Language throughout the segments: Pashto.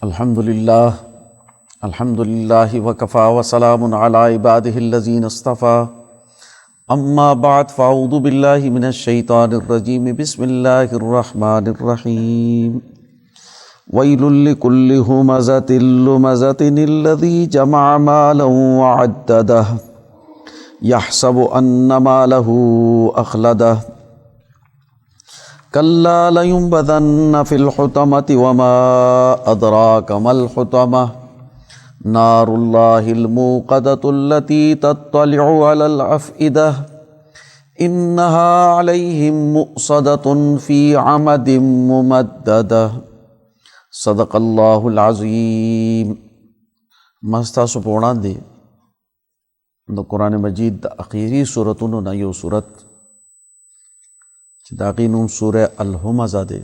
अल्हम्दुलिल्लाह अल्हम्दुलिल्लाहि वकफ़ा वसलामुन अला इबादिहिल्लज़ीन इस्तफ़ा अम्मा बाद फ़अऊज़ु बिल्लाहि मिनश शैतानिर रजीम बिस्मिल्लाहिर रहमानिर रहीम वैलुल लिकुल्लि हुमज़तिल लुमज़तिनिल्लज़ी जमअ मालन वअद्ददह यहसबु अन्ना मालहु अख़लदह कल्ला लयुंबज़न्न फ़िल हुतमति वमा अदराक मल हुतमह नारुल्लाहिल मूक़दतुल्लती तत्तलिउ अलल अफ़इदह इन्नहा अलैहिम मुक़सदतुन फ़ी अमदिम मुमद्ददह सदक़ल्लाहुल अज़ीम। मस्ता सुपोणांदे द कुरान मजीद द आखिरी सूरतुनो न यो सूरत दागी नूम सूरह अल-हुमज़ा दे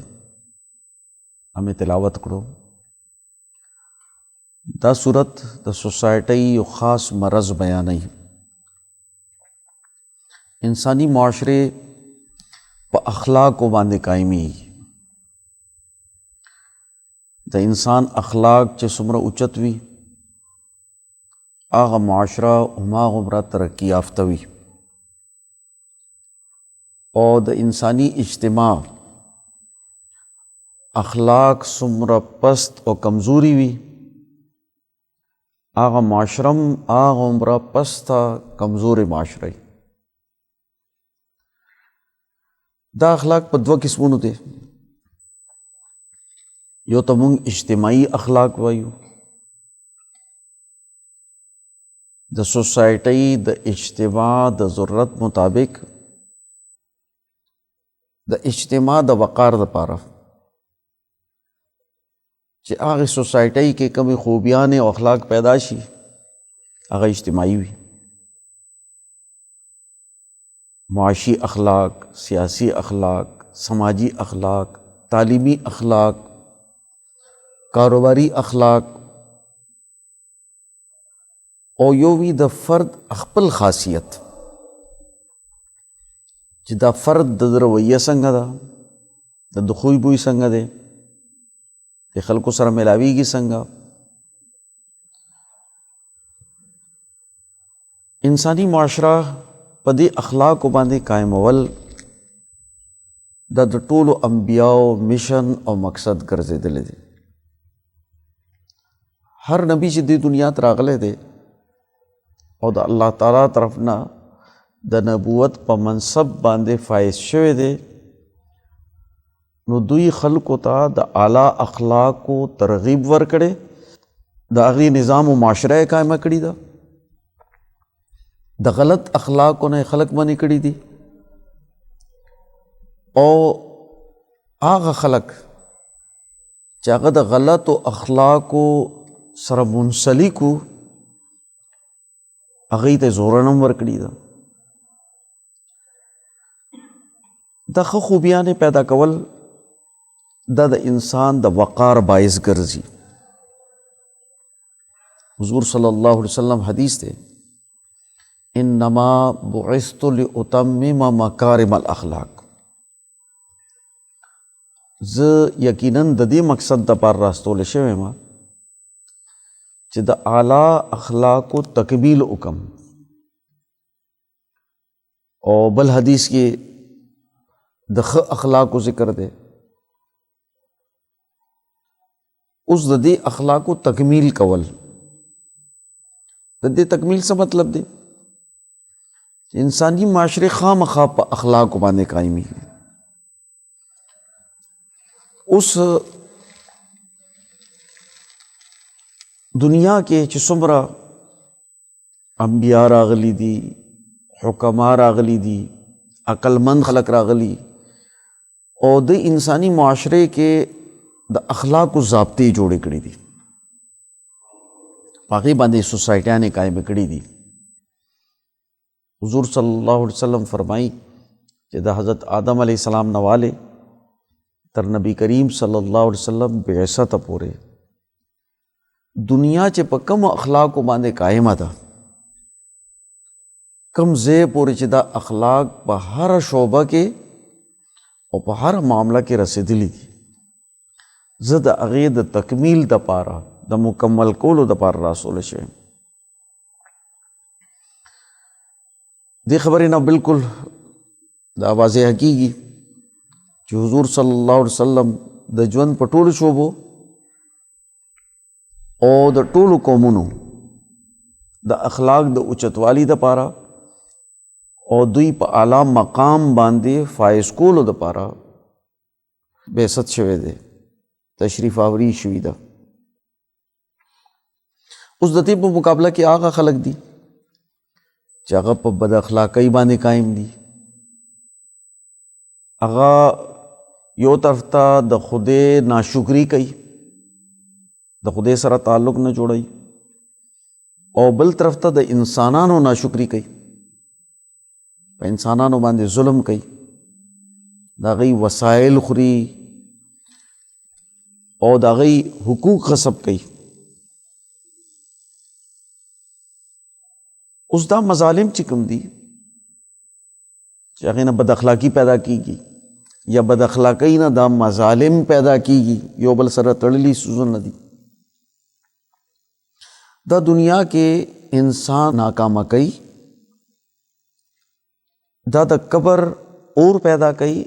हमें तिलावत करो। दा सूरत द सोसाइटी यो ख़ास मरज़ बयानई इंसानी माशरे प अखलाक को बांधे कायमी द इंसान अखलाक चे सुमरा उच्चत वी आगा माशरा हुमा उम्रा तरक्की याफ्तवी और द इंसानी इज्तिमा अखलाक सुमरा पस्त और कमज़ोरी वी आगा माशरम आगा उम्रा पस्ता कमज़ोर माशरा दा अखलाक पर दो किस्मों थे। यो तो मुंग इज्तिमाई अखलाक वायु द सोसाइटी द इज्तिमा द ज़रूरत मुताबिक द इज्तिमा द वक़ार द पारा चे आगे सोसाइटी के कमी खूबियान और अखलाक पैदाशी आगे इज्तिमाई भी मुआशी अखलाक, सियासी अखलाक, समाजी अखलाक, तालीमी अखलाक, कारोबारी अखलाक और यो भी द फ़र्द अखपल खासियत जिदा फ़र्द द रवैया संग दा द खुई बुई संग दे ते खल्को सर मिलावी की संगा इंसानी माशरा पदी अखलाक को बांधे कायम अवल द टोलो अंबियाओ मिशन और मकसद गर्जे दिले दे। हर नबी जिद्दी दुनिया तरागले दे और द अल्लाह ताला तरफ ना द नबूवत प मनसब बांधे फ़ाइज़ शवे दे नो दुई खल्को ता द आला अखलाक को तरगीब वर करे द अगली निज़ाम व माशरा कायम कड़ी दा द गलत अखलाक को ने खलक बनी कड़ी दी और आगा खलक चागा द गलत व अखलाक को सर मुंसली को अगी ते जोरनम वर कड़ी दा द खूबियान पैदा कवल द इंसान द वक़ार बाइस गर्जी हुज़ूर सल्लल्लाहु अलैहि वसल्लम हदीस थे इन्नमा बुइस्तु लिउतम्मिम मकारिमल अखलाक ज यकीनन ददी मकसद द पार रास्तोल शवे मा च द आला अखलाक को तकमील उकम और बल हदीस के दख अखलाक को जिक्र दे उस ददी अखलाक को तकमील कवल ददी तकमील से मतलब दे इंसानी माशरे खाम खाप अखलाक को बांधे कायमी उस दुनिया के चुसमरा अंबिया रागली दी हुक्मा रागली दी अक्लमंद खलक रागली और द इंसानी माशरे के द अखलाक को ज़ाब्ते जोड़े कड़ी दी बाकी बांधे सोसाइटियाँ ने कायम कड़ी दी। हुज़ूर सल्लल्लाहु अलैहि वसल्लम फरमाई कि द हज़रत आदम अलैहिस्सलाम नवाले तर नबी करीम सल्लल्लाहु अलैहि वसल्लम बेअसत पोरे दुनिया चे प कम अखलाक को बांधे कायम था कम जे पोरे चिदा अखलाक प हर शोबा के और प हर मामला के रसीदली थी زه د هغې د تکمیل دپاره د مکمل کولو دپاره راسوله شوی. دې خبرې نه بالکل دا واضحه کیږي چې حضور صلی الله علیه وسلم د ژوند په ټولو شعبو او د ټولو قومونو د اخلاق د اوچتوالي دپاره او دوی په اعلی مقام باندې فائز کولو دپاره بعثت شوی دی، تشریف آوری شوی ده. اوس د دې په مقابله کې هغه خلک دي چې هغه په بد اخلاقۍ باندې قائم دي. هغه یو طرف ته د خدای ناشکری کوي، د خدای سره تعلق نه جوړوي، او بل طرف ته د انسانانو ناشکری کوي، په انسانانو باندې ظلم کوي، د هغوی وسایل خوري او د هغوی حقوق غصب کوي. اوس دا مظالم چې کوم دي چې هغې نه بد اخلاقي پیدا کیږي یا بد اخلاقۍ نه دا مظالم پیدا کیږي، یو بل سره تړلي څیزونه دي. دا دنیا کې انسان ناکامه کوي، دا د قبر اور پیدا کوي،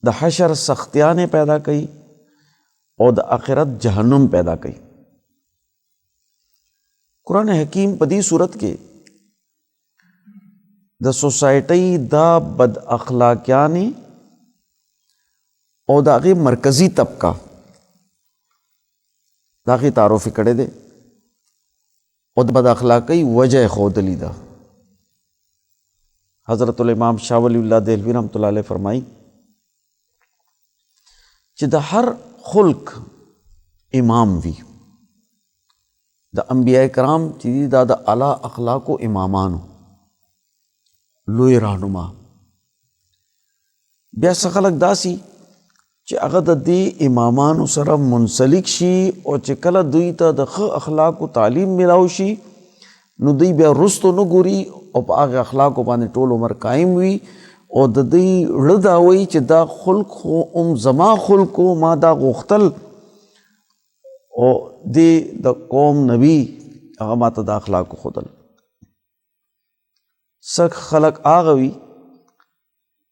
د حشر سختیانې پیدا کوي او د آخرت جہنم پیدا کوي. قرآن حکیم په دې صورت کې د سوسایټۍ دا بد اخلاقیانې او د هغې مرکزی طبقه د هغې تعارف کړی دی او د بد اخلاقۍ وجه یې ښودلې ده. حضرت الامام شاہ ولی اللہ دہلوی رحمۃ اللہ علیہ فرمائی چې د هر خلق امام وي. د انبیاء کرام چې دي دا د اعلی اخلاقو امامانو، لوی رهنما. بیا څه خلک داسي چې هغه د دې امامانو سره منسلک شي او چې کله دوی ته د ښه اخلاقو تعلیم ملاو شي نو دوی بیا رستو نه ګوري او په هغه اخلاقو باندې ټول عمر قایم وي او د دوی زړه دا وایي چې دا خلق خو زما خلقو ما دا غوښتل او دې د قوم نبی هغه ماته د اخلاقو ښودل. څه خلق هغه وي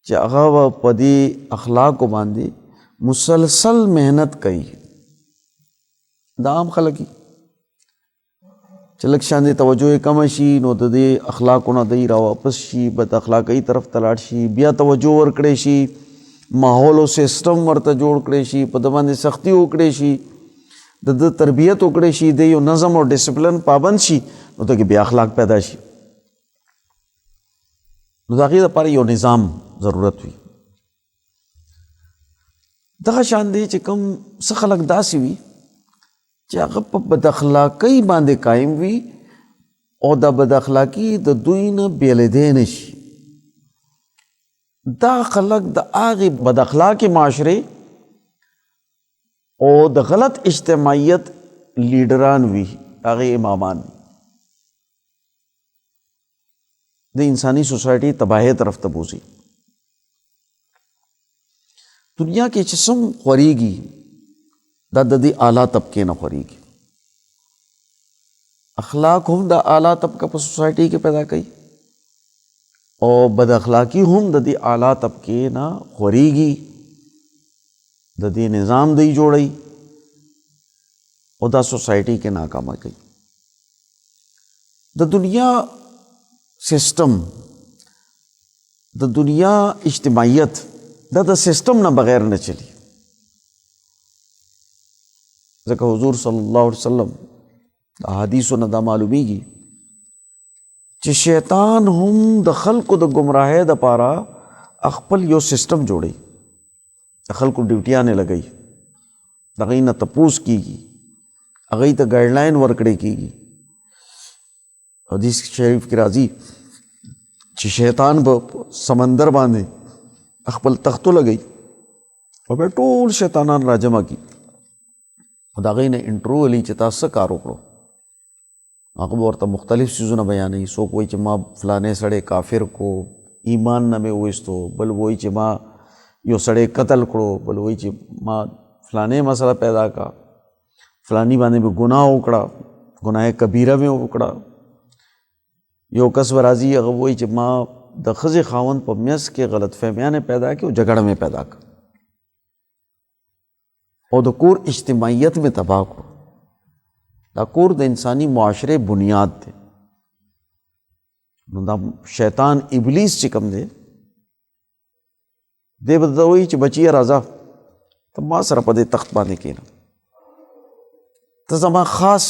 چې هغه په دې اخلاقو باندې مسلسل محنت کوي. دا عام خلق دي چې لږ شان دې توجه کم شي نو د دې اخلاقو نه دی را واپس شي، بد اخلاقۍ طرف ته لاړ شي، بیا توجه ورکړی شي، ماحول او سسټم ورته جوړ کړی شي، په د باندې سختی وکړی شي، د تربیت وکړی شي، د یو نظم او ډسپلن پابند شي، نو ته کې بیا اخلاق پیدا شي. نو د هغې دپاره یو نظام ضرورت وي. دغه شان دی چې کوم څه خلک داسې وي چې هغه په بد اخلاقۍ باندې قایم وي او دا بد اخلاقي د دوی نه بېلېدی نه شي. دا خلک د هغې بد اخلاقې معاشرې او د غلط اجتماعیت لیډران وي، هغې امامان د انسانی سوسایټي تباہی طرف ته بوځي. دنیا کې چې څوم خورېږي دا د دې اعلی طبقې نه خورېږي. اخلاق هم د اعلی طبقه په سوسایټي کې پیدا کوي او بد اخلاقی هم د دې اعلی طبقې نه خورېږي، د دې نظام دی جوړي او دا سوسایټي کې ناکامه کوي. د دنیا سسٹم، د دنیا اجتماعیت دا د سسٹم نه بغیر نه چلی. ځکه حضور صلی الله علیه وسلم د احادیثو نه دا معلومیږي چې شیطان هم د خلقو د گمراهۍ دپاره خپل یو سسٹم جوړي، د خلقو ډیوټیانې لګوي، د هغوی نه تپوس کیږي، هغوی ته ګایډلاین ورکړی کیږي. حدیث شریف کې راځي چې شیطان به سمندر باندې خپل تختو لګوي او بیا ټول شیطانان راجمع کی، د هغوی نه انټرو ولي چې تاسو څه کار وکړو. هغه به ورته مختلف څیزونه بیانوي. څوک وایي چې ما فلانې سړی کافر کو، ایمان نه مې وایستو، بل وایي چې ما یو سړی قتل کړو، بل وایي چې ما فلانې مسله پیدا کا، فلانی باندې به ګناه وکړه، ګناه کبیره مې وکړه. یو کس به راځي هغه وایي چې ما د ښځې خاوند په میس کې غلط فهمیانې پیدا کړې او جګړه مې پیدا کړه او د کور اجتماعیت مې تباہ کړو. دا کور د انسانی معاشره بنیاد دی. نو دا شیطان ابلیس چې کوم دی دی به ته وایي چې بچیه راځه ته ما سره په دې تخت باندې کښېنه، ته زما خاص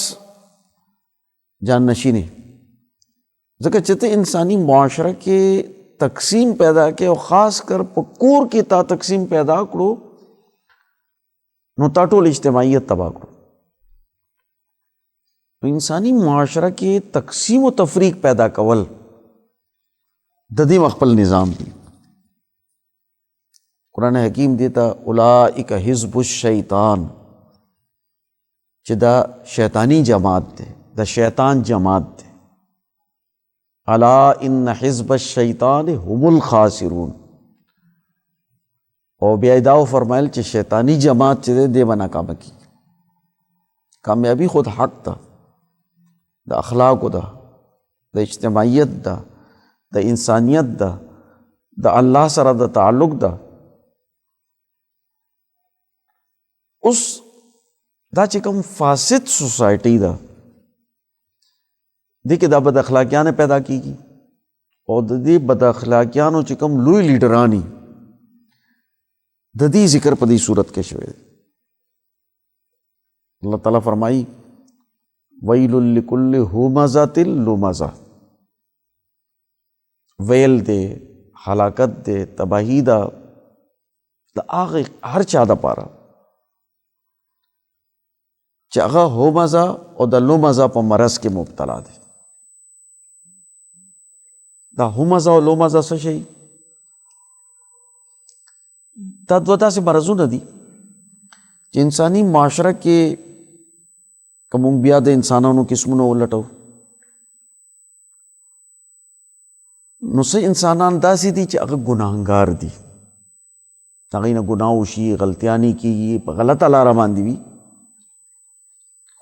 جان نشینې. ځکه چې ته انسانی معاشره کې تقسیم پیدا کې او خاص کر په کور کې تا تقسیم پیدا کړو نو تا ټول اجتماعیت تباہ کړو. انسانی معاشره کې تقسیم و تفریق پیدا کول د دې خپل نظام دی. قرآن حکیم دیتا اولئک حزب الشیطان چې دا شیطانی جماعت دی، دا شیطان جماعت دی. الا ان حزب الشیطان هم الخاسرون. او بیا داو فرمایل چې شیطانی جماعت چې دی به ناکامه کی. کامیابی خود حق ده، د اخلاقو ده، د اجتماعیت ده، د انسانیت ده، د الله سره د تعلق ده. اوس دا چې کوم فاسد سوسایټي ده دې کې دا بد اخلاقیان پیدا کیږي او د دې بد اخلاقیانو چې کوم لوی لیډرانی د دې ذکر په دې صورت کې شوی دی. اللہ تعالیٰ فرمائی ویل لکل ہمزۃ لمزہ، ویل دے، ہلاکت دے، تباہی دا هغه هر چا د پاره چې هغه همزه او د لمزه په مرض کې مبتلا دی. دا همزه او لمزه څه شي؟ دا دوه داسې مرضونه دي چې انسانی معاشره کې که مونږ بیا د انسانانو قسمونه ولټو نو څه انسانان داسې دي چې هغه ګناهګار دي، هغوی نه ګناه وشي، غلطیانې کېږي، په غلطه لاره باندې وي،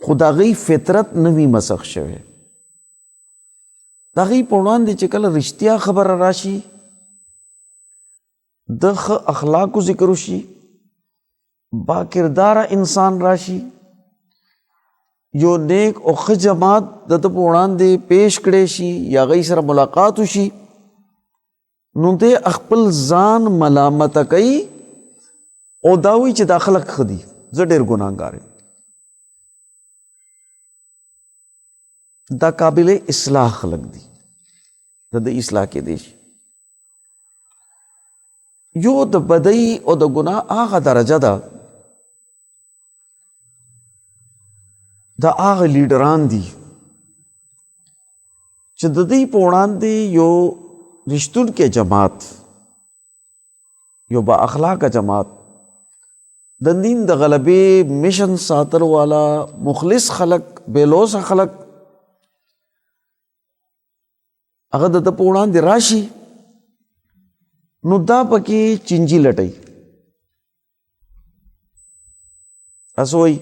خو د هغوی فطرت نه وي مسخ شوی. د هغوی په وړاندې چې کله رښتیا خبره راشي، د ښه اخلاقو ذکر وشي، با کرداره انسان راشي، یو نیک او ښه جماعت د ده په وړاندې پیش کړی شي یا هغوی سره ملاقات وشي، نو دی خپل ځان ملامته کوي او دا وایي چې دا خلک ښه دي، زه ډېر ګناهګار یم. دا قابل اصلاح خلق دي، د دې اصلاح کېدی شي. یو د بدۍ او د ګناه هغه درجه ده، دا هغه لیډران دي چې د دې په وړاندې یو رښتونکی جماعت، یو با اخلاقه جماعت، د دین د غلبې مشن ساتل والا مخلص خلق، بیلوسه خلق، هغه د ده په وړاندې راشي نو دا پکې چینجی لټوي. اس وایي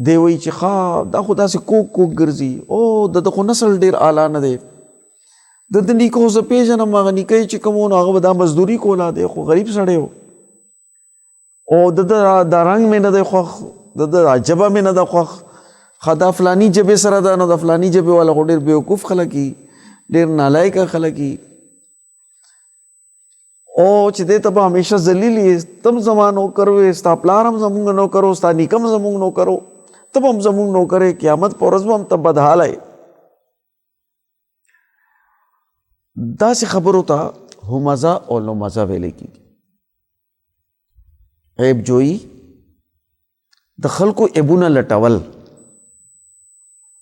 دی وایي چې ښه دا خو داسې کوک کوک ګرځي، او د ده خو نسل ډېر اعلی نه دی، د ده نیکه زه پېژنم، هغه نیکه یې چې کوم و نو هغه به دا مزدوري کوله، دی خو غریب سړی و، او د ده دا رنګ مې نه دی خوښ، د ده دا ژبه مې نه ده خوښ، ښه دا فلاني ژبې سره ده، نو د فلاني ژبې والا خو ډېر بېوقوف خلک وي، ډېر نالایقه خلک وي، او چې دی ته به همیشه ذلیل یې، تم زما نوکر وې، ستا پلار هم زمونږ نوکر و، ستا نیکه هم زمونږ نوکر و، ته به هم زمونږ نوکر یې، قیامت په ورځ به هم ته بدحاله یې. داسې خبرو ته همزه او لمزه ویلی کېږي. عیب جویي، د خلکو عیبونه لټول،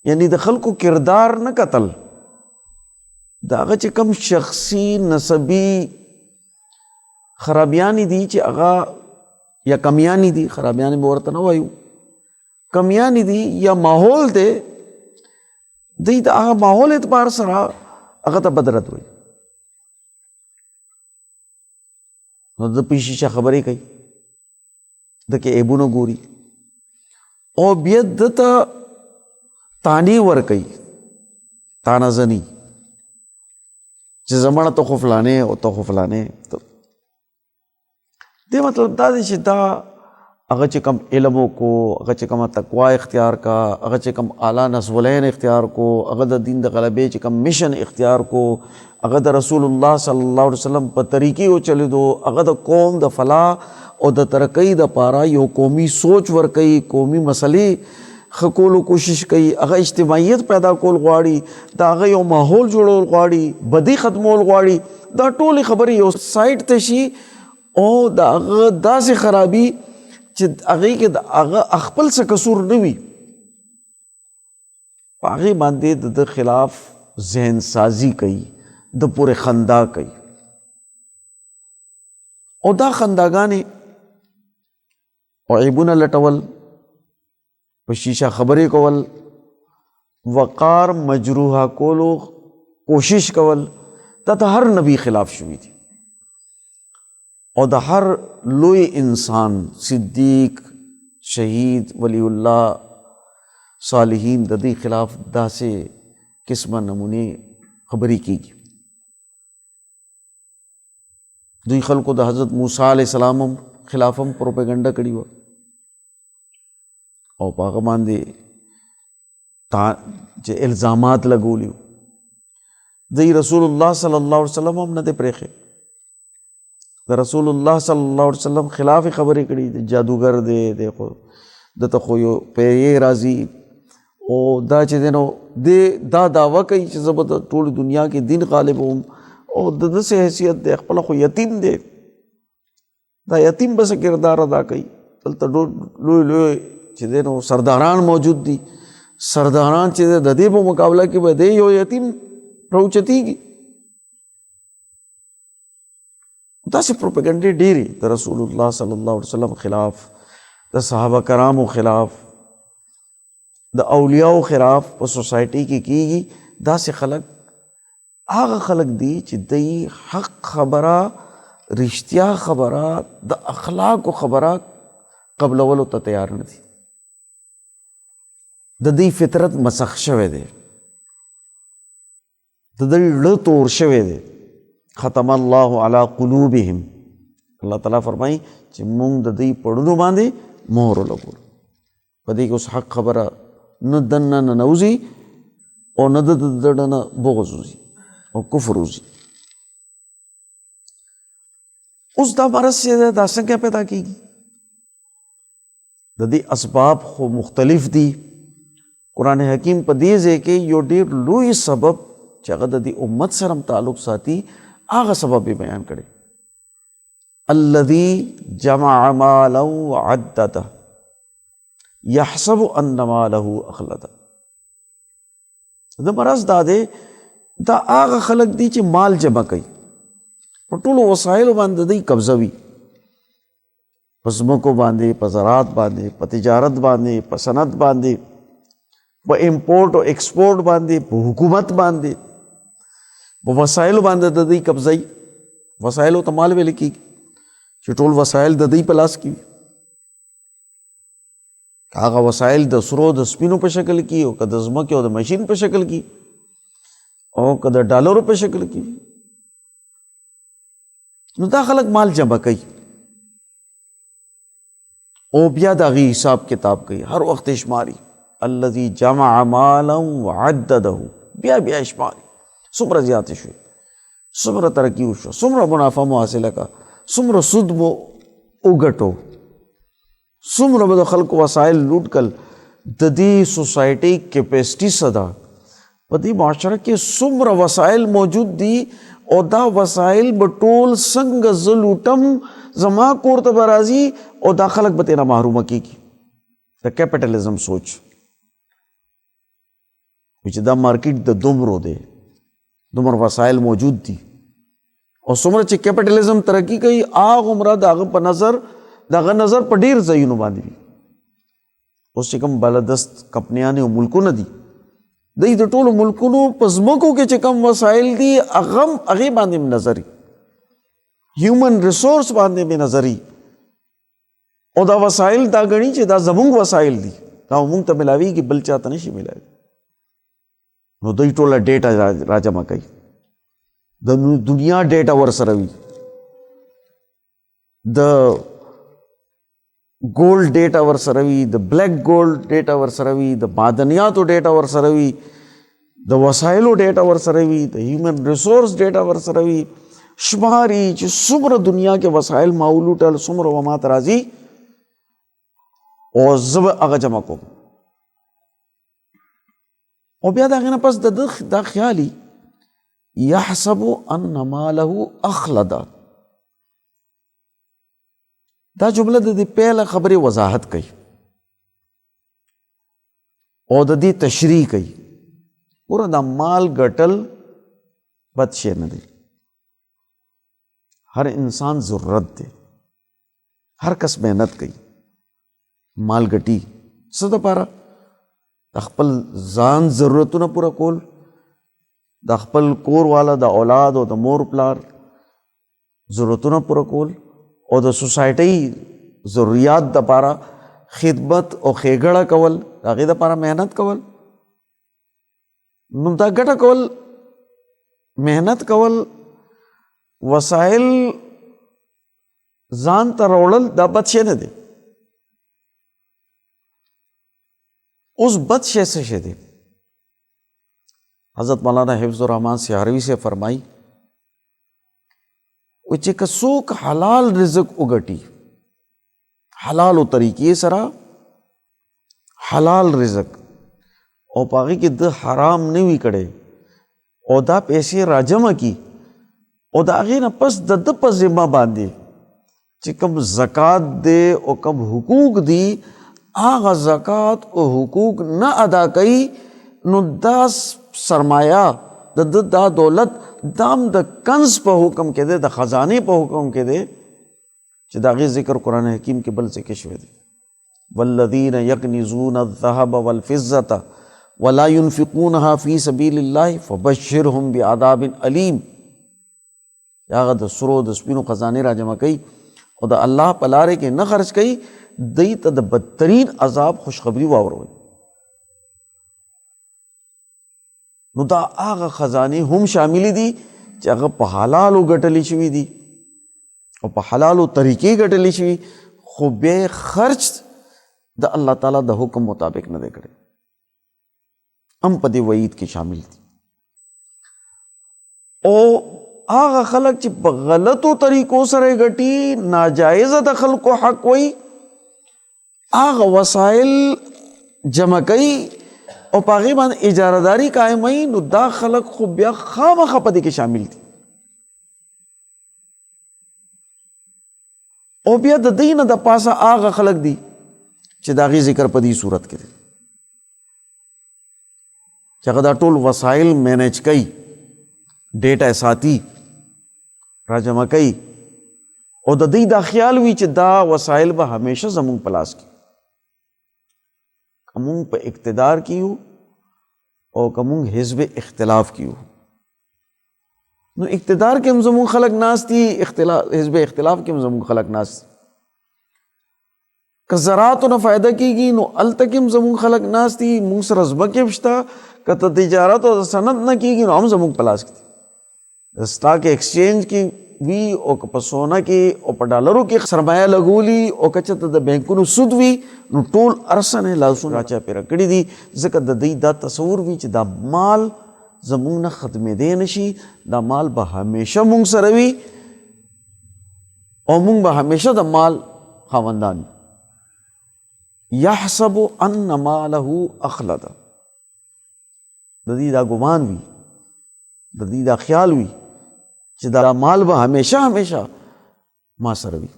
یعنی د خلکو کردار نه کتل، د هغه چې کوم شخصي نسبي خرابیانی دي چې هغه یا کمیانی دي، خرابیانی به ورته نه وایو، کمیانی دي یا ماحول دی، دی د هغه ماحول اعتبار سره هغه ته بد رد وایي. نو د پیشیشه خبرې کوي، د کې عیبونه ګوري او بیا دته تانی ورکوي، تانه زني چې زمانه ته خو فلانې او ته خو فلانې. دې مطلب دا دی چې دا هغه چې کم علم کو، هغه چې کم تقوا اختیار کا، هغه چې کم اعلی نسولین اختیار کو، هغه د دین د غلبې چې کم مشن اختیار کو، هغه د رسول الله صلی الله علیه وسلم په طریقې او چلیدو، هغه د قوم د فلاح او د ترقی د پاره یو قومي سوچ ورکوي، قومي مسلې خکولو کوشش کوي، هغه اجتماعیت پیدا کول غواړي، دا هغه یو ماحول جوړول غواړي، بدی ختمول غواړي. دا ټولې خبرې یو سایډ ته شي او دا هغه داسې خرابي چې هغې کې د هغه خپل څه قصور نه وي، په هغې باندې د خلاف ذهن سازي کوي، د پورې خندا کوي. او دا خنداګانې او عیبونه لټول، په شیشه خبرې کول، وقار مجروحه کولو کوشش کول، دا د هر نبی خلاف شوي دي. او د هر لوی انسان، صدیق، شهید، ولی الله، صالحین، د دې خلاف داسې قسمه نمونې خبرې کیږي. دوی خلکو د حضرت موسی علیہ السلام خلاف هم پروپیګنډا کړي وه او په هغه باندې چې الزامات لګولي وو. دوی رسول الله صلی الله علیه وسلم هم نه دی پرېښی، د رسول الله صلی الله علیه وسلم خلاف خبرې کړي، د جادوګر دی، دته خو یو پیری راځي او دا چې دی نو دا دعوه کوي چې زه به د ټولې دنیا کې دین غالب وم او د داسې حیثیت دی، خپله خو یتیم دی، دا یتیم به څه کردار ادا کوي. دلته لوی لوی چې دی نو سرداران موجود دي، سرداران چې د دې په مقابله کې به دی یو یتیم راوچتېږي. داسې پروپیګنډې ډېرې د رسول الله صلی الله علیه وسلم خلاف، د صحابه کرامو خلاف، د اولیاءو خلاف په سوسایټي کې کیږي. داسې خلک هغه خلک دي چې دوی حق خبره، رښتیا خبره، د اخلاقو خبره قبلولو ته تیار نه دي. د دوی فطرت مسخ شوی دی، د دوی زړه تور شوی دی. ختم الله علی قلوبهم، الله تعالی فرمایي چې مونږ د دوی پړونو باندې مهر ولګول. په دې کې اوس حق خبره نه دننه ننوځي او نه د زړه نه بغض وځي او کفر وځي. اوس دا مرض چې دی دا څنګه پیدا کېږي؟ د دې اسباب خو مختلف دي. قرآن حکیم په دې ځای کې یو ډېر لوی سبب چې هغه د دې امت سره هم تعلق ساتي، هغه سبب یې بیان کړی. الذي جمع مالا وعدده يحسب ان ماله اخلده. دا مرض دا دی، دا هغه خلک دي چې مال جمع کوي، په ټولو وسایلو باندې دوی قبضه وي، په ځمکو باندې، په زراعت باندې، په تجارت باندې، په صنعت باندې، په امپورټ او ایکسپورټ باندې، په حکومت باندې، په وسایلو باندې د دوی قبضه وي. وسایلو ته مال ویل کېږي چې ټول وسایل د دوی په لاس کې وي. هغه وسایل د سرو د سپینو په شکل کې او که د ځمکې او د ماشین په شکل کې او که د ډالرو په شکل کې وي، نو دا خلک مال جمع کوي او بیا د هغې حساب کتاب کوي، هر وخت شماري. الذي جمع مالا وعدده، بیا شماري څومره زیاتې شوې، څومره ترقي وشوه، څومره منافع مو حاصله کړه، څومره سود مو وګټو، څومره به د خلکو وسایل لوټ کړل. د دې سوسایټۍ کیپیسټي څه ده، په دې معاشره کې څومره وسایل موجود دي او دا وسایل به ټول څنګه زه لوټم، زما کور ته به راځي او دا خلک به ترېنه محرومه کېږي. د کیپټلزم سوچ چې دا مارکیټ د دومرو دی، دومره وسایل موجود دي او څومره چې کیپټلزم ترقي کوي هغومره د هغه په نظر په ډېر ځایونو باندې وي. اوس چې کوم بالادست کمپنیانې او ملکونه دي، دوی د ټولو ملکونو په ځمکو کې چې کوم وسایل دي هغې باندې نظري، هیومن ریسورس باندې نظري او دا وسایل دا غني چې دا زمونږ وسایل دي، دا مونږ ته ملاویږي، بل چاته نشي ملاوي. نو دوی ټوله ډیټا راجمع کوي، د دنیا ډیټا ورسره وي، د ګولډ ډیټا ورسره وي، د بلیک ګولډ ډیټا ورسره وي، د معدنیاتو ډیټا ورسره وي، د وسایلو ډیټا ورسره وي، د هیومن ریسورس ډیټا ورسره وي. شماري چې څومره دنیا کې وسایل ما ولوټل، څومره به ماته راځي او زه به هغه جمع کوم. او بیا د هغې نه پس دا خیالي یحسب ان ماله اخلده، دا جمله د دې پیله خبرې وضاحت کوي او د دې تشریح کوي. ګوره دا مال ګټل بد شی نه دی، هر انسان ضرورت دی، هر کس محنت کوي، مال ګټي څه دپاره؟ د خپل ځان ضرورتونه پوره کول، د خپل کور والا د اولاد او د مور پلار ضرورتونه پوره کول، او د سوسایټۍ ضروریات دپاره خدمت او ښېګړه کول، د هغې دپاره محنت کول. نو دا ګټه کول، محنت کول، وسایل ځان ته راوړل دا بد شی نه دی. اوس بد شی څه شی دی؟ حضرت مولانا حفظ الرحمان سیاروی سے فرمائی چې که څوک حلال رزق وګټي، حلالو طریقې سره حلال رزق، او په هغې کې د حرام نه وي کړی، او دا پیسې راجمع کی، او د هغې نه پس د ده په ذمه باندې چې کوم زکات دی او کوم حقوق دي، هغه زکات او حقوق نه ادا کوي، نو دا سرمایه د دا دولت دام د کنز په حکم کې دی، د خزانې په حکم کې دی، چې د هغې ذکر قرآن حکیم کې بل څه کې شوی دی. والذین یکنزون الذهب والفضة ولا ينفقونها فی سبیل الله فبشرهم بعذاب علیم. هغه د سرو د سپینو خزانې را جمع کوي او د الله په لارې کې نه خرچ کوي، دوی ته د بدترین عذاب خوشخبری واوروي. نو دا هغه خزانې هم شاملې دي چې هغه په حلالو ګټلې شوي دي او په حلالو طریقې ګټلې شوي، خو بیا خرچ د الله تعالی د حکم مطابق نه دی کړی، هم په دې وعید کې شامل دي. او هغه خلک چې په غلطو طریقو سره ګټي، ناجایزه د خلکو حق وي، هغه وسایل جمع کوي او په هغې باندې اجارهداري قایموي، نو دا خلک خو بیا خامخا په دې کې شامل دي. او بیا د دوی نه د پاسه هغه خلک دي چې د هغې ذکر په دې صورت کې دی، چې هغه دا ټول وسایل مینیج کوي، ډیټا ساتي، را جمع کوي، او د دوی دا خیال وي چې دا وسایل به همیشه زمونږ په لاس کې، که مونږ په اقتدار کې یو او که مونږ حزب اختلاف کې یو. نو اقتدار کې هم زمونږ خلک ناست دي، حزب اختلاف کې هم زمونږ خلک ناست دي. که زراعتو نه فایده کېږي نو هلته کې هم زمونږ خلک ناست دي، مونږ سره ځمکې هم شته، که د تجارت او صنعت نه کېږي نو هم زمونږ په لاس کې دي. د سټاک ایکسچینج کې وي او که په سونه کې او په ډالرو کې سرمایه لګولي، او که چېرته د بینکونو سود وي، نو ټول ارسنې لاسونه راچاپېره کړي دي، ځکه د دوی دا تصور وي چې دا مال زمونږ نه ختمېدی نشي، دا مال به همیشه مونږ سره وي او مونږ به همیشه د مال خاوندان یو. یحسب ان ماله اخلده، د دې دا ګمان وي، د دې دا خیال وي چې دا مال به همیشه همیشه ما سره وي.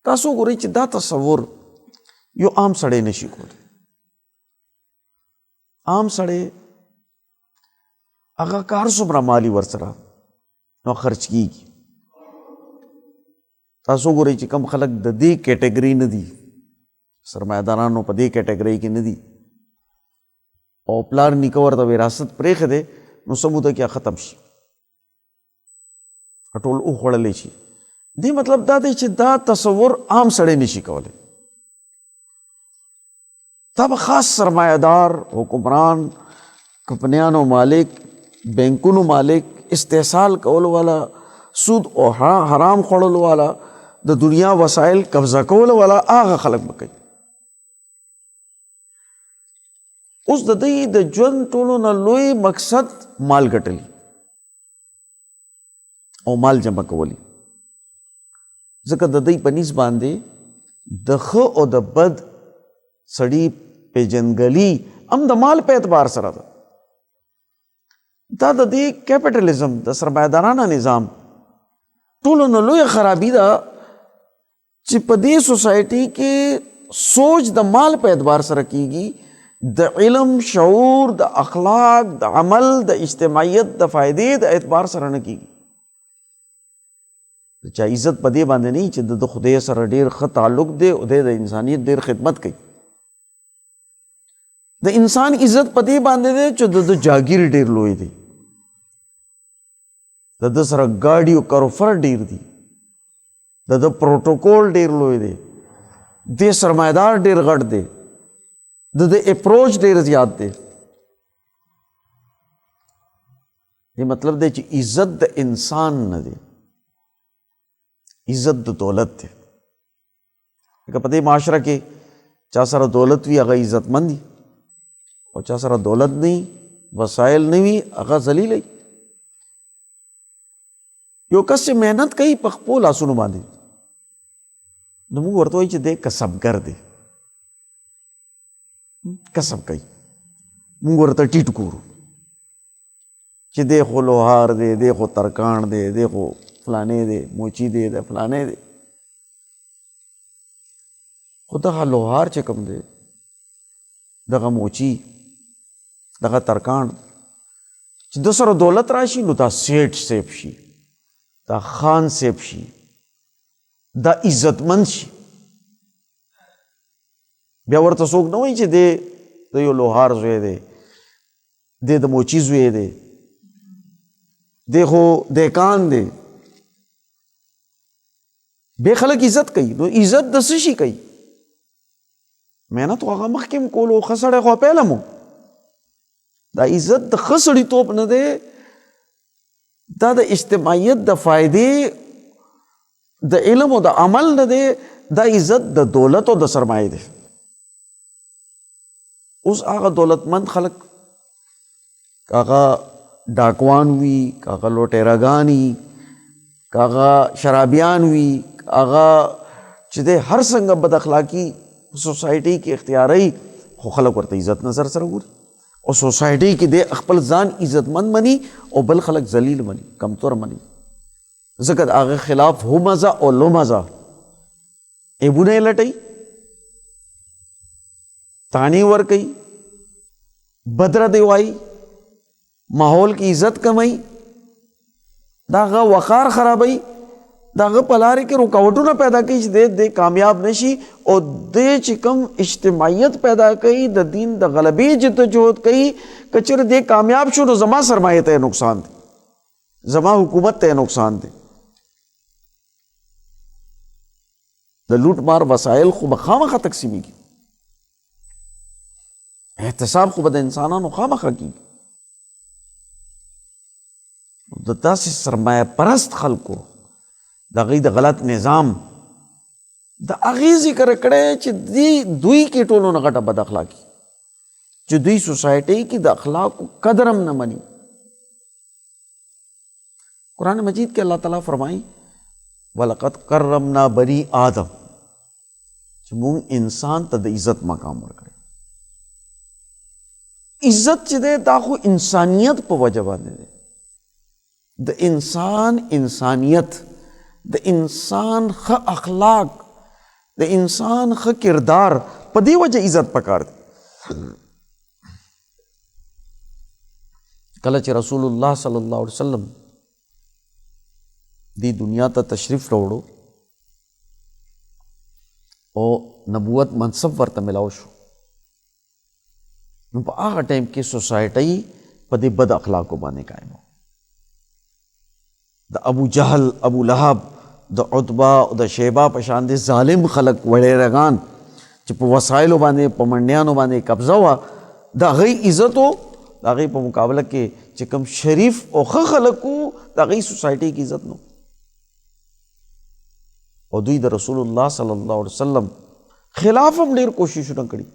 تاسو ګورئ چې دا تصور یو عام سړی نشي کولی. عام سړی هغه کار څومره مالي ورسره نو خرچ کیږي. تاسو ګورئ چې کوم خلک د دې کیټګري نه دي، سرمایه‌دارانو په دې کیټګرۍ کې نه دي، او پلار نیکه ورته وراثت پرېښی نو څه موده کې ختم شي، ټول وخوړلی شي، دې مطلب دا دی چې دا تصور عام سړی نشي کولی. دا به خاص سرمایه‌دار، حکمران، کمپنیانو مالک، بینکونو مالک، استحصال کولو والا، سود او حرام خوړلو والا، د دنیا وسایل قبضه کولو والا هغه خلک به کوي. اوس د دوی د ژوند ټولو نه لوی مقصد مال ګټلی او مال جمع کولی. ځکه د دوی په نیز باندې د ښه او د بد سړي پیژندګلي هم د مال په اعتبار سره ده. دا د دې کیپټالیزم د سرمایه‌دارانه نظام ټولو نه لویه خرابي ده چې په دې سوسایټي کې سوچ د مال په اعتبار سره کیږي، د علم، شعور، د اخلاق، د عمل، د اجتماعیت، د فائدې د اعتبار سره نه کیږي. چا عزت په دې باندې نه چې د خدای سره ډیر ښه تعلق دی او د انسانیت ډیر خدمت کوي. د انسان عزت په دې باندې دی چې د جاګیر ډیر لوی دی، د سره ګاډي او کاروفر ډیر دی، د پروتوکول ډیر لوی دی، د سرمایدار ډیر غټ دی، د اپروچ ډیر زیات دی. یہ مطلب دی چې عزت د انسان نه دی، عزت د دولت دی. لکه په دې معاشره کې چا سره دولت وي هغه عزتمند دی، او چا سره دولت نه وسایل نه وي هغه ذلیل دی. یو کس چې محنت کوي په خپلو لاسونو باندې، نو موږ ورته وایو چې دی کسبګر دی، کسب کوي. موږ ورته ټیټ ګورو چې دی خو لوهار دی، دی خو ترکاڼ دی، دی خو فلانې دی، موچی دی، د فلانې دی. خو دغه لوهار چې کوم دی، دغه موچی، دغه ترکاڼ چې د سره دولت راشي نو دا سیټ سیب شي، دا خان سیب شي، دا عزتمند شي. بیا ورته څوک نه وایي چې دی د یو لوهار زوی دی، دی د موچی زوی دی، دی خو دیکان دی. بے خلک عزت کوي. نو عزت د څه شي کوي؟ محنت خو هغه مخکې هم کولو، ښه سړی خو پیل هم و. دا عزت د ښه سړیتوب نه دی، دا د اجتماعیت د فائدې د علم او د عمل نه دی، دا عزت د دولت او د سرمایې دی. اوس هغه دولتمند خلک، هغه ډاکوان وي، هغه لوټېراګان وي، هغه شرابیان وي، هغه چې دی هر څنګه بد اخلاقي سوسایټي کې اختیاري، خو خلک ورته عزت نظر سره ګوري. او سوسایټي کې دی خپل ځان عزتمند مني او بل خلک ذلیل مني، کمتور مني. ځکه د هغه خلاف هو مزه او لو مزه ایبونه یې لټوي، تانی ورکوي، بدره دی وایي، ماحول کی عزت کموي، دا هغه وقار خرابوي، دا هغه په لارې کې رکاوټونه پیدا کوي چې دی کامیاب نشي. او دی چې کوم اجتماعیت پیدا کوي، د دین د غلبې جدوجہد کوي، که چېرې دی کامیاب شو نو زما سرمایې ته نقصان دی، زما حکومت ته نقصان دی. د لوټ مار وسایل خو به خامخا تقسیمیږي، احتساب خو به د انسانانو خامخا کیږي. د داسې سرمایه پرست خلکو د هغوی د غلط نظام د هغې ذکر کړی چې دوی کې ټولو نه غټه بد اخلاقي، چې دوی سوسایټۍ کې د اخلاقو قدر هم نه مني. قرآن مجید کې اللہ تعالیٰ فرمائی وَلَقَدْ كَرَّمْنَا بَنِي آدم، چې مونږ انسان ته د عزت مقام ورکړی. عزت چې دی دا خو انسانیت په وجه باندې دی، د انسان انسانیت، د انسان ښه اخلاق، د انسان ښه کردار، په دې وجه عزت پکار دی. کله چې رسول الله صلی الله علیه وسلم دی دنیا ته تشریف راوړو او نبوت منصب ورته ملاو شو، نو په هغه ټایم کې سوسایټۍ په دې بد اخلاقو باندې قائم و. د ابو جهل، ابو لهب، د عتبہ او د شیبہ په شان دي ظالم خلق وړې رغان چې په وسایلو باندې په منډیانو باندې قبضه وه د هغوی عزت و د هغوی په مقابله کې چې کوم شریف او ښه خلک وو د هغوی سوسایټۍ کې عزت نو. او دوی د رسول الله صلی الله علیه وسلم خلاف هم ډېر کوششونه کړي.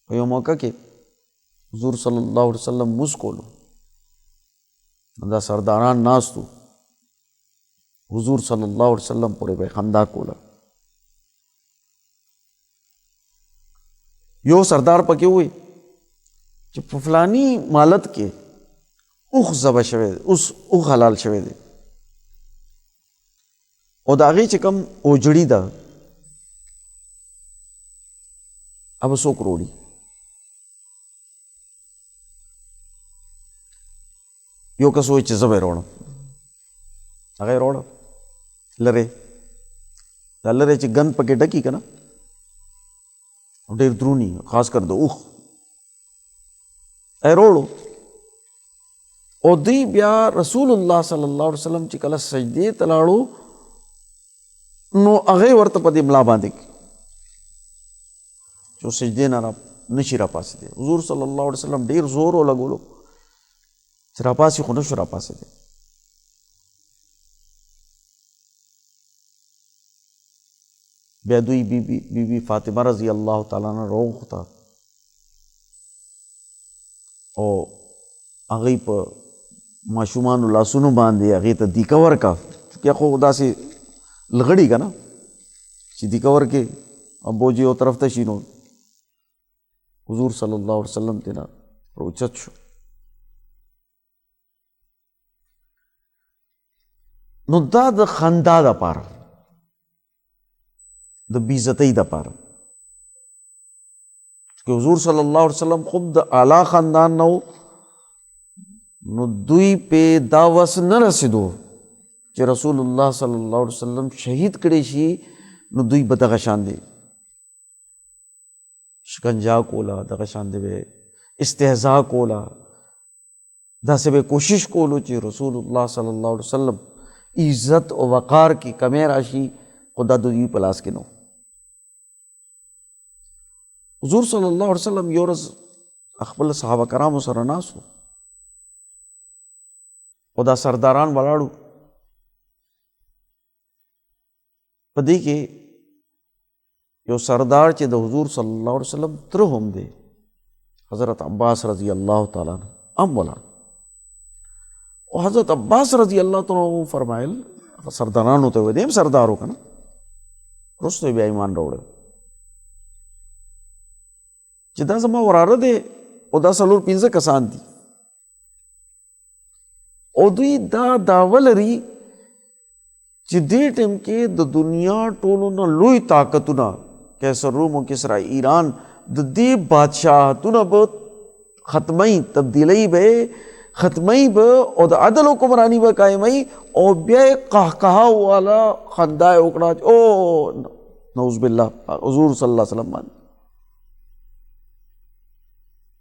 په یو موقع کې حضور صلی الله علیه وسلم مونځ کولو، دا سرداران ناست وو، حضور صلی الله علیه وسلم پورې به خندا کوله. یو سردار پکې وی چې په فلانی مالت کې اوښ ذبح شوی دی، اوس اوښ حلال شوی دی او د هغې چې کوم اوجړي ده اب څوک روړي؟ یو کس وایي چې زه به یې روړم، هغه یې روړه لرې دا لرې چې ګن پکې ډکي که نه ډېر دروني، خاص کر د اوښ ای روړو. او دوی بیا رسول الله صلی الله علیه وسلم چې کله سجدې ته لاړو نو هغې ورته په دې ملا باندې چې سجدې نه نشي راپاسېدی. حضور صلی الله علیه وسلم ډېر زور ولګولو چې راپاسې خو نشو راپاسېدی. بیا دوی بی فاطمه رضی الله تعالی عنها راوغوښته او هغوی په ماشومانو لاسونو باندې هغې ته دیکه ورکړه، چونکې خو داسې لغړي که نه چې دیکه ورکړې بوج یو طرف ته شي نو حضور صلی الله علیه وسلم تېنه راوچت شو. نو دا د خندا دپاره د بېعزتۍ دپاره چې حضور صلی الله علیه وسلم خود د اعلی خاندان نه و نو دوی پې دا وس نه رسېدو چې رسول الله صلی الله علیه وسلم شهید کړی شي. نو دوی به دغه شان دی شکنجا کوله، دغه شان دی به استهزا کوله، داسې به کوشش کولو چې رسول الله صلی الله علیه وسلم عزت او وقار کی کمی راشي، خدا دوی په لاس کې نو. حضور صلی الله علیه وسلم یو ورځ خپل صحابه کرامو سره ناست و او دا سرداران ولاړو، په دې کې یو سردار چې د حضور صلی الله علیه وسلم تره هم دی حضرت عباس رضی الله تعالی عنہ هم ولاړ. او حضرت عباس رضی الله تعالی عنہ فرمایل سردارانو ته ویل سردارو کنه وروسته بیا ایمان راوړل چې دا زما وراره دی او دا څلور پنځه کسان دي او دوی دا دعوه لري چې دې ټیم کې د دنیا ټولو نه لوی طاقتونه قیصر روم او کسرا ایران د دې بادشاهتونه به ختمي، تبدیلی به ختمي به او د عدل حکمرانی به قائمي او بیا قهقها والا خندا وکړه او نعوذ بالله حضور صلی الله علیه وسلم باندې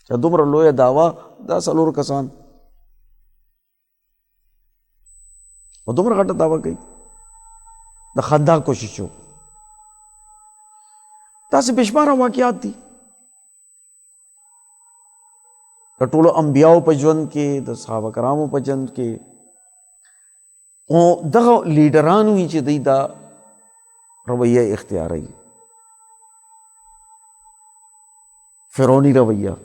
چې دومره لویه دعوه دا څلور کسان او دومره غټه دعوه کوي د خندا کوشش وکړو. داسې بېشماره واقعات دي د ټولو انبیاو په ژوند کې، د صحابه کرامو په ژوند کې، او دغه لیډران وي چې دوی دا رویه اختیاروي. فرعوني رویه،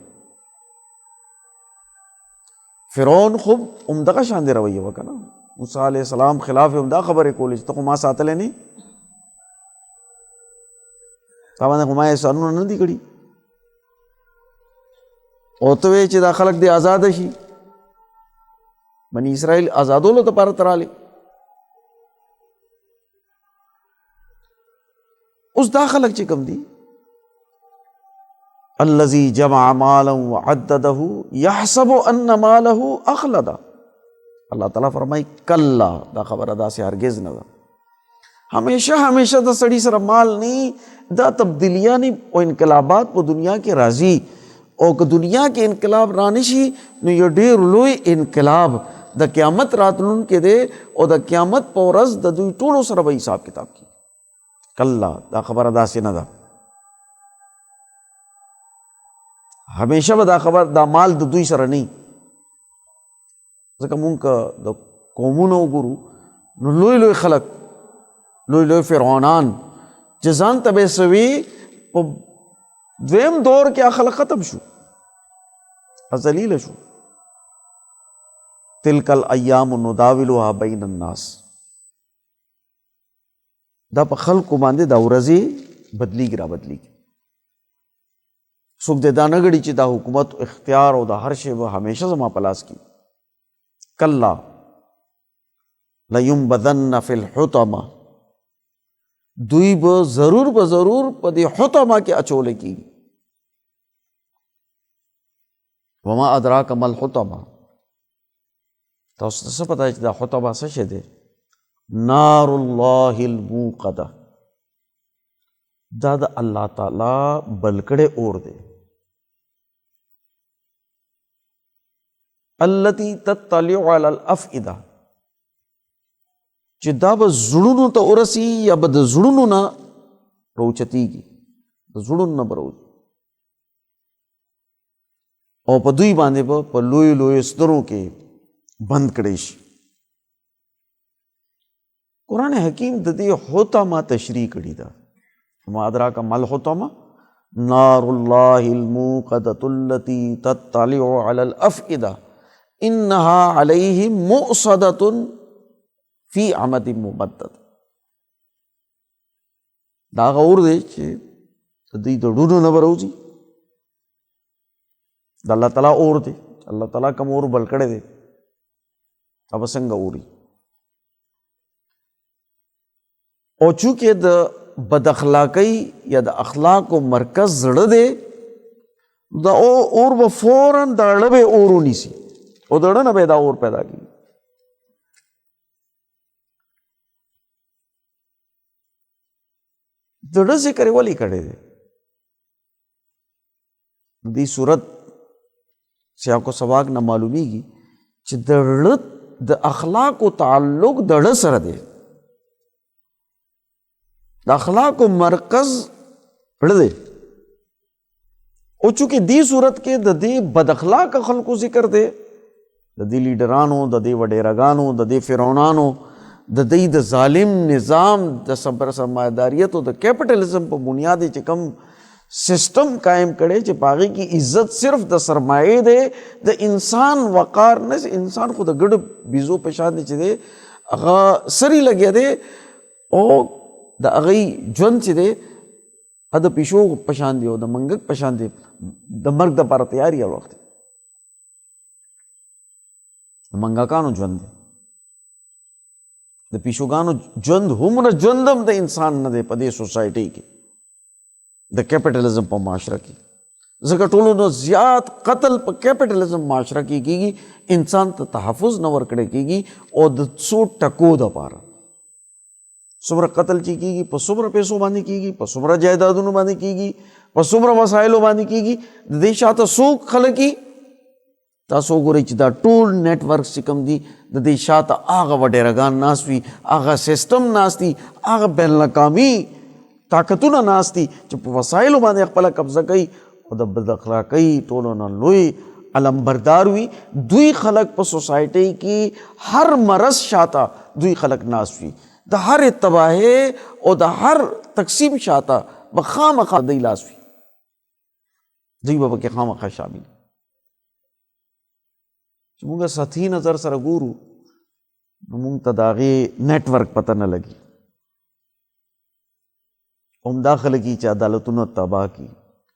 فرعون خو همدغه شان دی رویه وکړه نه، موسی علیہ السلام خلاف هم دا خبرې کولې چې ته خو ما ساتلی نه، تا باندې خو ما احسانونه نه دي کړي، او ته وایې چې دا خلک دې آزاده شي. بني اسرائیل آزادولو دپاره ته رالې. اوس دا خلک چې کوم دي الذي جمع مالا وعدده يحسب ان ماله اخلده، اللہ تعالیٰ فرمائی کلا دا خبره داسې هرگز نه ده. همیشه د سړي سره مال نه، دا تبدیلیان او انقلابات په دنیا کې راځي او که دنیا کې انقلاب رانشي نو یو ډېر لوی انقلاب د قیامت راتلون کې دی او د قیامت په ورځ د دوی ټولو سره به حساب کتاب کی. کله دا خبره داسې نه ده، همیشه به دا خبر دا مال د دوی سره نه. ځکه مونږ د قومونو وګورو نو لوی لوی خلک، لوی لوی فرعونان چې ځان ته به سوي په دویم دور کې خلک ختم شو، ذلیل شو. تلک الایام نداولها بین الناس، دا په خلکو باندې دا ورځې بدلیږي را بدلیږي. څوک دې دا نه ګڼي چې دا حکومت اختیار او دا هر شی به همیشه زما په لاس کې. کلا لینبذن فی الحطمه، دوی به ضرور په دې حطمه کې اچول کېږي. وما ادراک ما الحطمه، تاسو ته څه پته چې دا حطمه څه شی دی؟ نار الله الموقده، دا د الله تعالی بلکړه اور دی. التي تطلع على الافئده، چې دا به زړونو ته ورسي یا به د زړونو نه راوچتېږي، د زړونو نه به راوځي او په دوی باندې به په لویو لویو سترو کې بند کړی شي. قرآن حکیم د دې حطمه تشریح کړې ده. وما ادراک ما الحطمه نار الله الموقده التي تطلع على الافئده انها علیہم مؤصدۃ فی عمد ممدد. دا اور دی چې دوی د ډونو نه راوځي، د الله تعالی اور دی. الله تعالی کوم اور بل کړی دی، اب څنګه اوري. او چونکې د بد اخلاقی یا د اخلاقو مرکز زړه دی، دا اور به فوراً د اړه به اور ونیسي او د اړه نه به دا اور پیدا کړي. د اړه ذکر یې ولې کړی دی؟ دې صورت سیاق و سباق نه معلومیږي چې د اړه د اخلاقو تعلق د اړه سره دی. د اخلاقو مرکز اړه دی. او چونکې دې صورت کې د دې بد اخلاق خلکو ذکر دی، د دې لیډرانو، د دې وډیرګانو، د دې فرعونانو، د دې د ظالم نظام د سرمایه‌داریت او د کیپټلزم په بنیاد چې کوم سسٹم قائم کړي چې باغی کی عزت صرف د سرمایه دی، د انسان وقار نه. انسان خو د ګډ بیزو په شان دی چې دی هغه سری لګیا دی او د هغې ژوند چې دی د پیشو په شان دی او د منګک په شان دی، د مرګ دپاره تیاري هر وخت. د منګکانو ژوند دی، د پیشوګانو ژوند هومره ژوند هم د انسان نه دی په دې سوسایټۍ کې، د کیپټلزم په معاشره کې. ځکه ټولو نه زیات قتل په کیپټلزم معاشره کې کېږي، انسان ته تحفظ نه ورکړی کېږي او د څو ټکو دپاره څومره قتل چې کېږي په څومره پیسو باندې کېږي، په څومره جایدادونو باندې کېږي، په څومره وسایلو باندې کېږي. د دې شاته څوک خلک دي؟ تاسو وګورئ چې دا ټول نیټ ورکس چې کوم دي د دې شاته هغه وډیرګان ناست وي، هغه سسټم ناست دي، هغه بین الاقوامي طاقتونه ناست دي چې په وسایلو باندې خپله قبضه کوي او د بد اخلاقۍ ټولو نه لوی علمبردار وي. دوی خلک په سوسایټۍ کې هر مرض شاته دوی خلک ناست وي، د هر تباہی او د هر تقسیم شاته به خامخا دی لاس وي، دوی به پکې خامخا شامل. چې موږ سطحي نظر سره ګورو نو موږ ته د هغې نیټ ورک پته نه لګي. عمدہ خلقی چې عدالتونه تباہ کی،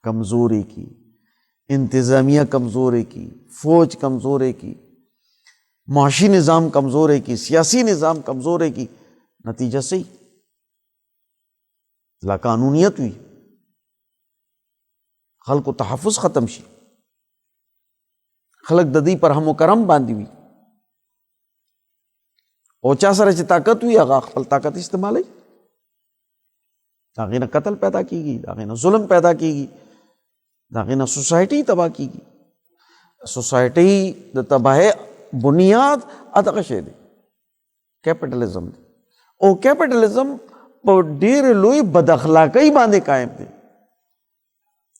کمزوری کی، انتظامیہ کمزوری کی، فوج کمزوری کی، معاشی نظام کمزوری کی، سیاسی نظام کمزوری کی، نتیجہ صحیح لا قانونیت ہوئی، خلق و تحفظ ختم شي، خلق د دې پر هم و کرم باندې وي او چا سره چې طاقت وي هغه خپل طاقت استعمالوي. د هغې نه قتل پیدا کېږي، د هغې نه ظلم پیدا کېږي، د هغې نه سوسایټي تباه کېږي. سوسایټي د تباہی بنیاد ادغه شی دی کیپټالیزم دی او کیپټالیزم په ډېر لوی بد اخلاقۍ باندې قائم دی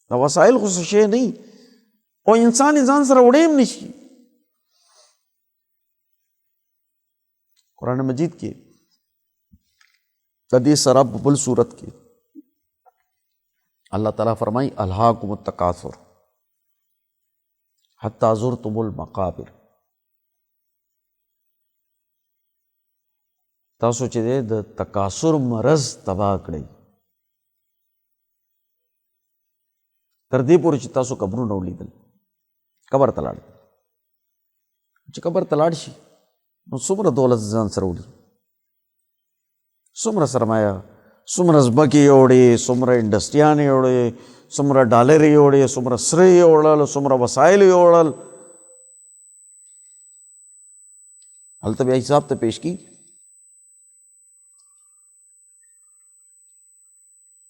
دا وسایل خو څه شی نه او انسان ځان سره وړی هم نشي قرآن مجید کې د دې سره په بل صورت کې اللہ تعالیٰ فرمائی الہاکم التکاثر حتی زرتم المقابر تاسو چې د تکاثر مرض تباہ کړی تر دې پورې چې تاسو قبرونه ولیدل قبر ته لاړ چې قبر ته لاړ شي نو څومره دولت ځان سره وړي څومره سرمایه څومره ځمکې یوړې څومره انډسټریانې یوړې څومره ډالر یوړې څومره سره یوړل څومره وسایل یوړل هلته بیا حساب ته پیش کی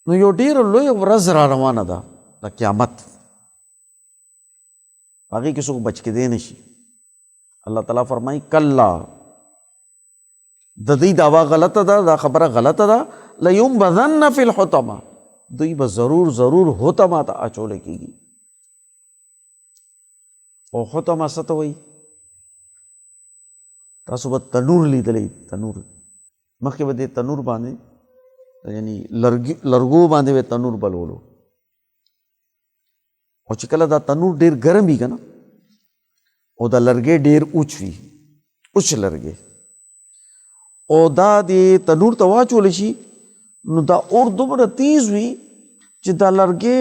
نو یو ډېره لویه ورځ را روانه ده د قیامت هغې کې څوک بچ کېدی نه شي الله تعالیٰ فرمایي کلا د دوی دعوا غلطه ده دا خبره غلطه ده لیمبذن فی الحطمه دوی به ضرور حطمه ته اچولی کېږي او حطمه څه ته وایي تاسو به تنور لیدلی تنور مخکې به دې تنور باندې یعنی لرګو باندې به تنور بلولو او چې کله دا تنور ډېر ګرم وي که نه او دا لرګی ډېر اوچ وي اوچ لرګی او دا د تنور ته واچولی شي نو دا اور دومره تیز وي چې دا لرګی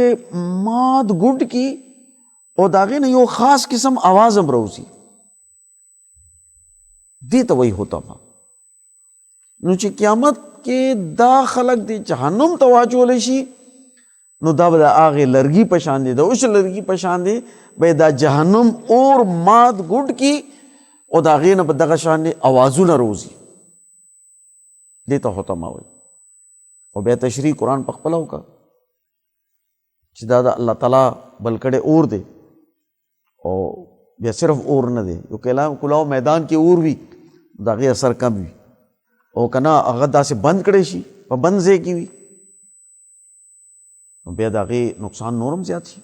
مات ګوډ کی او د هغې نه یو خاص قسم آواز هم راوځي دې ته وایي حطمه نو چې قیامت کې دا خلق د جهنم ته واچولی شي نو دا به د هغې لرګي په شان دی د اوچ لرګي په شان دی به دا جهنم اور مات ګوډ کی او د هغې نه به دغه شان دی اوازونه راوځي دې ته حطمه وایي او بیا تشریح قرآن په خپله وکړه چې دا د الله تعالیٰ بل کړی اور دی او بیا صرف اور نه دی یو کلاو میدان کې اور وي د هغې اثر کم وي او که نه هغه داسې بند کړی شي په بند ځای کې وي نو بیا د هغې نقصان نورم زیات شي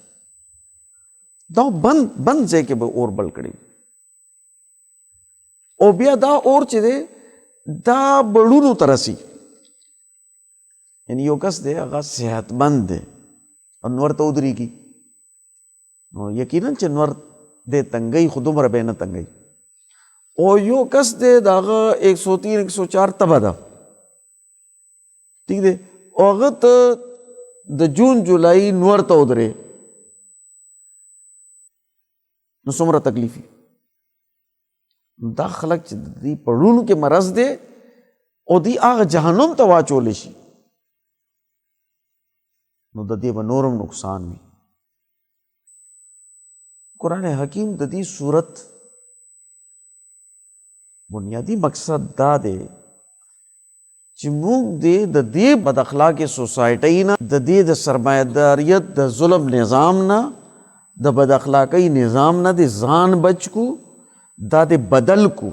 دا بند ځای کې به اور بل کړی او بیا دا اور چې دی دا بړونو ته رسي یعنی یو کس دی هغه صحتمند دی او نور ته ودرېږي نو یقینا چې نور دی تنګۍ خو دومره به نه تنګۍ او یو کس دی د هغه 103 104 تبه ده ٹھیک دی او هغه ته د جون جولای نور ته ودرې نو څومره تکلیف وي دا خلک چې دی پړونو کې مرض دی او دی هغه جهنم ته واچولی شي نو د دې به نورم نقصان وي قرآن حکیم د دې صورت بنیادی مقصد دا دی چې موږ د دې بد اخلاقې سوسایټۍ نه د دې د سرمایه‌داریت د ظلم نظام نه د بد اخلاقۍ نظام نه د ځان بچ کو دا د بدل کو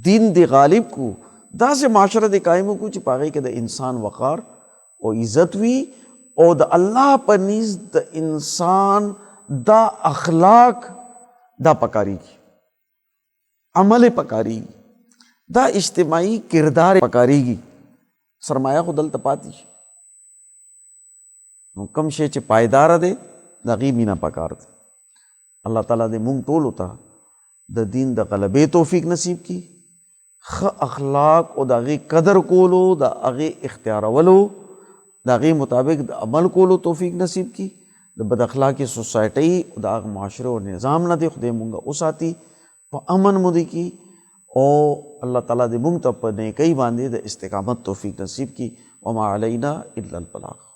دین د غالب کو داسې معاشره د قائم کو چې په هغې کې د انسان وقار او عزت وي او د الله په نیز د انسان دا اخلاق دا پکاریږي عمل پکاریږي دا اجتماعي کردار پکاریږي سرمایه خو دلته پاتې شي نو کم شی چې پایدار دی د هغې مینه پکار دی الله تعالیٰ دې مونږ ټولو ته د دین د غلبې توفیق نصیب کی ښه اخلاق او د هغې قدر کولو د هغې اختیارولو د هغې مطابق د عمل کولو توفیق نصیب کی د بد اخلاقې سوسایټۍ او د هغه معاشره او نظام نه دی خدای مونږ وساتي په امن مو دی کی او الله تعالیٰ دې مونږ ته په نیکۍ باندې د استقامت توفیق نصیب کی وما علینا الا البلاغ